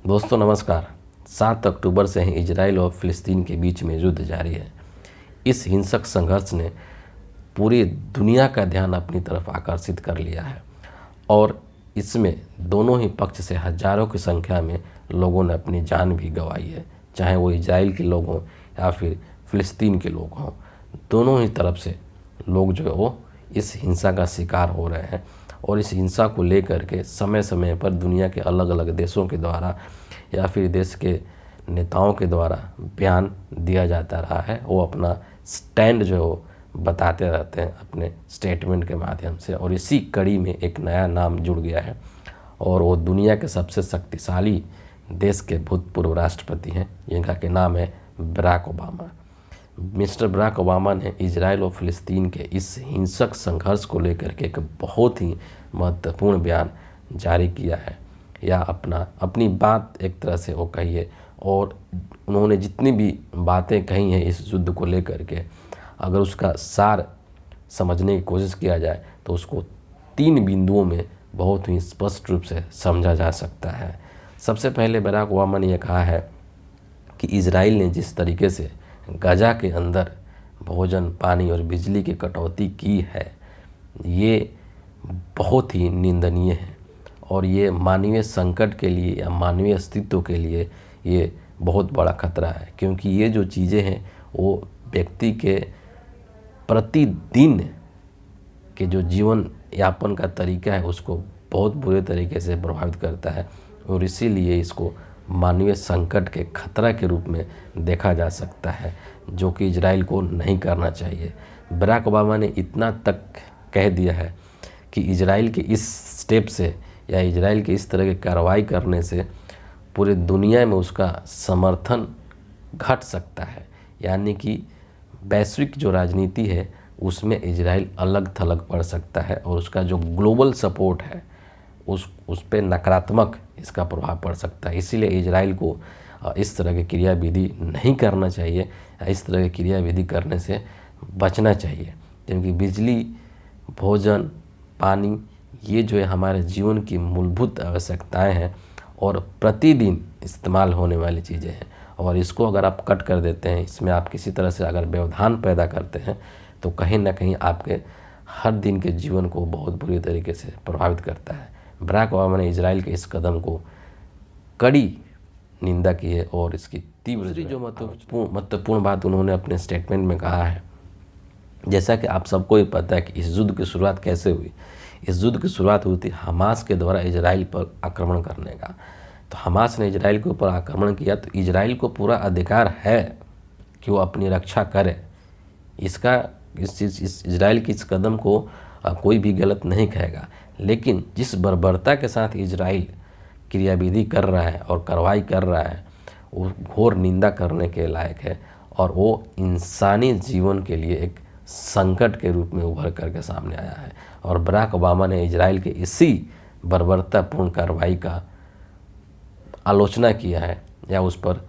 दोस्तों नमस्कार। 7 अक्टूबर से ही इजराइल और फ़िलिस्तीन के बीच में युद्ध जारी है। इस हिंसक संघर्ष ने पूरी दुनिया का ध्यान अपनी तरफ आकर्षित कर लिया है और इसमें दोनों ही पक्ष से हजारों की संख्या में लोगों ने अपनी जान भी गंवाई है, चाहे वो इजराइल के लोग हों या फिर फ़िलिस्तीन के लोग हों। दोनों ही तरफ से लोग जो है वो इस हिंसा का शिकार हो रहे हैं और इस हिंसा को लेकर के समय समय पर दुनिया के अलग अलग देशों के द्वारा या फिर देश के नेताओं के द्वारा बयान दिया जाता रहा है। वो अपना स्टैंड जो है वो बताते रहते हैं अपने स्टेटमेंट के माध्यम से, और इसी कड़ी में एक नया नाम जुड़ गया है और वो दुनिया के सबसे शक्तिशाली देश के भूतपूर्व राष्ट्रपति हैं, जिनका के नाम है Barack Obama. Mister Barack Obama ने इजराइल और फ़िलिस्तीन के इस हिंसक संघर्ष को लेकर के एक बहुत ही महत्वपूर्ण बयान जारी किया है, या अपनी बात एक तरह से वो कहिए। और उन्होंने जितनी भी बातें कही हैं इस युद्ध को लेकर के, अगर उसका सार समझने की कोशिश किया जाए तो उसको 3 बिंदुओं में बहुत ही स्पष्ट रूप से समझा जा सकता है। सबसे पहले बराक ओबामा ने यह कहा है कि इजराइल ने जिस तरीके से गाजा के अंदर भोजन, पानी और बिजली की कटौती की है, ये बहुत ही निंदनीय है और ये मानवीय संकट के लिए या मानवीय अस्तित्व के लिए ये बहुत बड़ा खतरा है, क्योंकि ये जो चीज़ें हैं वो व्यक्ति के प्रतिदिन के जो जीवन यापन का तरीका है उसको बहुत बुरे तरीके से प्रभावित करता है और इसीलिए इसको मानवीय संकट के खतरा के रूप में देखा जा सकता है, जो कि इजराइल को नहीं करना चाहिए। बराक ओबामा ने इतना तक कह दिया है कि इजराइल के इस स्टेप से या इजराइल के इस तरह की कार्रवाई करने से पूरी दुनिया में उसका समर्थन घट सकता है, यानी कि वैश्विक जो राजनीति है उसमें इजराइल अलग थलग पड़ सकता है और उसका जो ग्लोबल सपोर्ट है उस पे नकारात्मक इसका प्रभाव पड़ सकता है। इसीलिए इजराइल को इस तरह की क्रियाविधि नहीं करना चाहिए या इस तरह की क्रियाविधि करने से बचना चाहिए, क्योंकि बिजली, भोजन, पानी ये जो है हमारे जीवन की मूलभूत आवश्यकताएं हैं और प्रतिदिन इस्तेमाल होने वाली चीज़ें हैं, और इसको अगर आप कट कर देते हैं, इसमें आप किसी तरह से अगर व्यवधान पैदा करते हैं तो कहीं ना कहीं आपके हर दिन के जीवन को बहुत बुरी तरीके से प्रभावित करता है। बराक ओबामा ने इजराइल के इस कदम को कड़ी निंदा की है और इसकी तीव्र जो महत्वपूर्ण बात उन्होंने अपने स्टेटमेंट में कहा है, जैसा कि आप सबको ही पता है कि इस युद्ध की शुरुआत कैसे हुई। इस युद्ध की शुरुआत हुई थी हमास के द्वारा इजराइल पर आक्रमण करने का। तो हमास ने इजराइल के ऊपर आक्रमण किया तो इजराइल को पूरा अधिकार है कि वो अपनी रक्षा करे। इस इजराइल की इस कदम को कोई भी गलत नहीं कहेगा, लेकिन जिस बर्बरता के साथ इजराइल क्रियाविधि कर रहा है और कार्रवाई कर रहा है वो घोर निंदा करने के लायक है और वो इंसानी जीवन के लिए एक संकट के रूप में उभर करके सामने आया है। और बराक ओबामा ने इजराइल के इसी बर्बरतापूर्ण कार्रवाई का आलोचना किया है या उस पर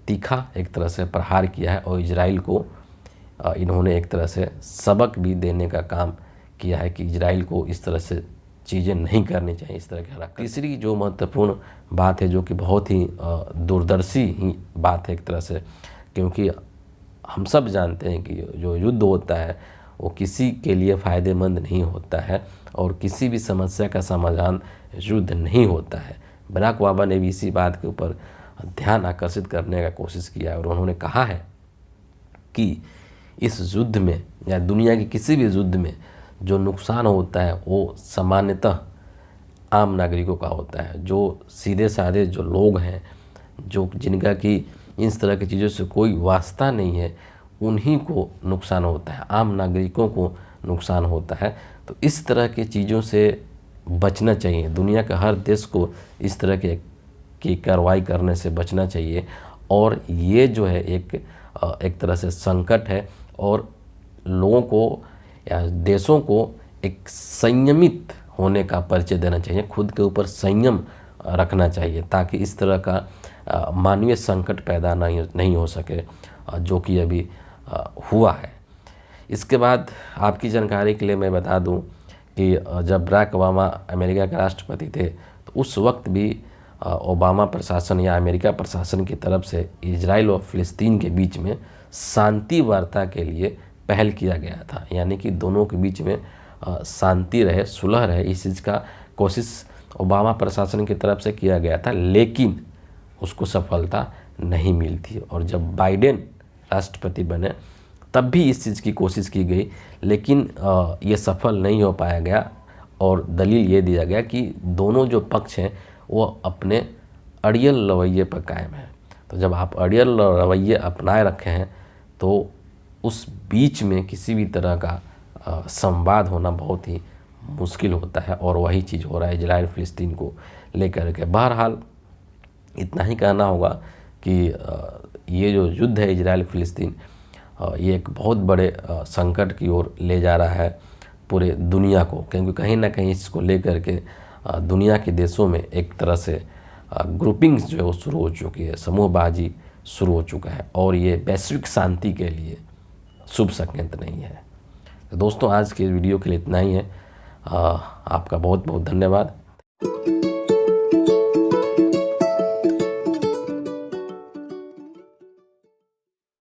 तीखा एक तरह से प्रहार किया है और इजराइल को इन्होंने एक तरह से सबक भी देने का काम किया है कि इजराइल को इस तरह से चीज़ें नहीं करनी चाहिए, इस तरह की हरकत। तीसरी जो महत्वपूर्ण बात है, जो कि बहुत ही दूरदर्शी ही बात है एक तरह से, क्योंकि हम सब जानते हैं कि जो युद्ध होता है वो किसी के लिए फ़ायदेमंद नहीं होता है और किसी भी समस्या का समाधान युद्ध नहीं होता है। बराक ओबामा ने भी इसी बात के ऊपर ध्यान आकर्षित करने का कोशिश किया है और उन्होंने कहा है कि इस युद्ध में या दुनिया के किसी भी युद्ध में जो नुकसान होता है वो सामान्यतः आम नागरिकों का होता है। जो सीधे साधे जो लोग हैं, जो जिनका कि इस तरह की चीज़ों से कोई वास्ता नहीं है, उन्हीं को नुकसान होता है, आम नागरिकों को नुकसान होता है। तो इस तरह की चीज़ों से बचना चाहिए। दुनिया का हर देश को इस तरह की कार्रवाई करने से बचना चाहिए और ये जो है एक तरह से संकट है और लोगों को या देशों को एक संयमित होने का परिचय देना चाहिए, खुद के ऊपर संयम रखना चाहिए ताकि इस तरह का मानवीय संकट पैदा नहीं हो सके जो कि अभी हुआ है। इसके बाद आपकी जानकारी के लिए मैं बता दूं कि जब बराक ओबामा अमेरिका के राष्ट्रपति थे तो उस वक्त भी ओबामा प्रशासन या अमेरिका प्रशासन की तरफ से इजराइल और फ़िलिस्तीन के बीच में शांति वार्ता के लिए पहल किया गया था, यानी कि दोनों के बीच में शांति रहे, सुलह रहे, इस चीज़ का कोशिश ओबामा प्रशासन की तरफ से किया गया था, लेकिन उसको सफलता नहीं मिली थी। और जब बाइडेन राष्ट्रपति बने तब भी इस चीज़ की कोशिश की गई, लेकिन ये सफल नहीं हो पाया गया। और दलील ये दिया गया कि दोनों जो पक्ष हैं वो अपने अड़ियल रवैये पर कायम हैं। तो जब आप अड़ियल रवैये अपनाए रखे हैं तो उस बीच में किसी भी तरह का संवाद होना बहुत ही मुश्किल होता है, और वही चीज़ हो रहा है इजराइल फ़िलिस्तीन को लेकर के। बहरहाल इतना ही कहना होगा कि ये जो युद्ध है इजराइल फ़िलिस्तीन, ये एक बहुत बड़े संकट की ओर ले जा रहा है पूरे दुनिया को, क्योंकि कहीं ना कहीं इसको लेकर के दुनिया के देशों में एक तरह से ग्रुपिंग्स जो है वो शुरू हो चुकी है, समूहबाजी शुरू हो चुका है, और ये वैश्विक शांति के लिए शुभ संकेत नहीं है। तो दोस्तों, आज के वीडियो के लिए इतना ही है। आपका बहुत बहुत धन्यवाद।